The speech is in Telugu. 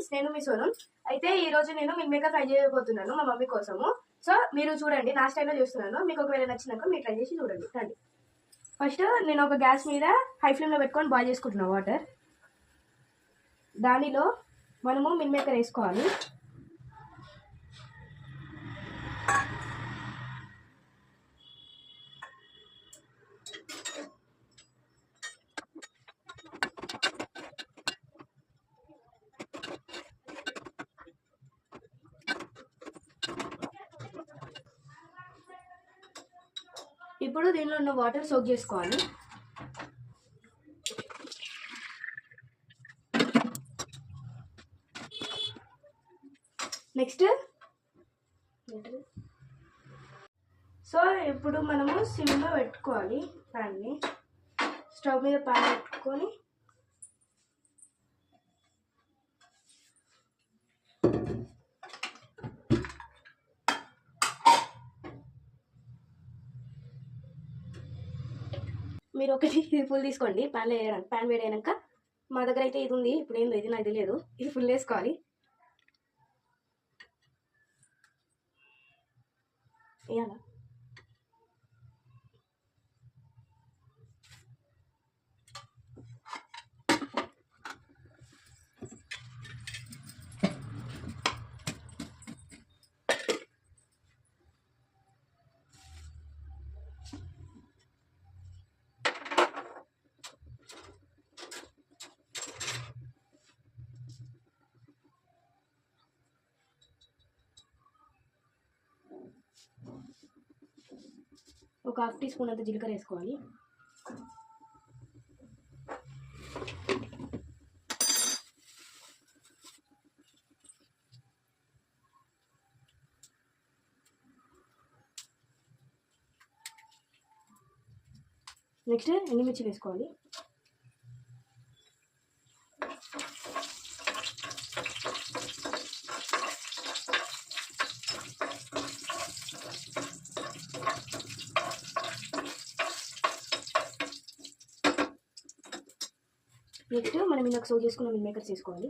ఫ్రెండ్స్, నేను మీ సోను. అయితే ఈ రోజు నేను మిల్ మేకర్ ఫ్రై చేయబోతున్నాను మా మమ్మీ కోసము. సో మీరు చూడండి, నా స్టైల్లో చేస్తున్నాను. మీకు ఒకవేళ నచ్చినాక మీరు ట్రై చేసి చూడండి. రండి. ఫస్ట్ నేను ఒక గ్యాస్ మీద హై ఫ్లేమ్లో పెట్టుకొని బాయిల్ చేసుకుంటున్నాను వాటర్. దానిలో మనము మిల్ మేకర్ వేసుకోవాలి. ఇప్పుడు దీనిలో ఉన్న వాటర్ సోక్ చేసుకోవాలి. నెక్స్ట్ సో ఇప్పుడు మనము సిమ్లో పెట్టుకోవాలి ప్యాన్ని. స్టవ్ మీద ప్యాన్ పెట్టుకొని మీరు ఒకటి ఫుల్ తీసుకోండి ప్యాన్లో వేయడానికి. ప్యాన్ వేడైనాక మా దగ్గర అయితే ఇది ఉంది, ఇప్పుడు ఏందో ఇది నాకు తెలియదు. ఇది ఫుల్ వేసుకోవాలి. వేయాలా? ఒక హాఫ్ టీ స్పూన్ అంత జీలకర్ర వేసుకోవాలి. నెక్స్ట్ ఎండుమిర్చి వేసుకోవాలి. నెక్స్ట్ మనం ఇందాక సోక్ చేసుకున్న మిల్ మేకర్స్ వేసుకోవాలి.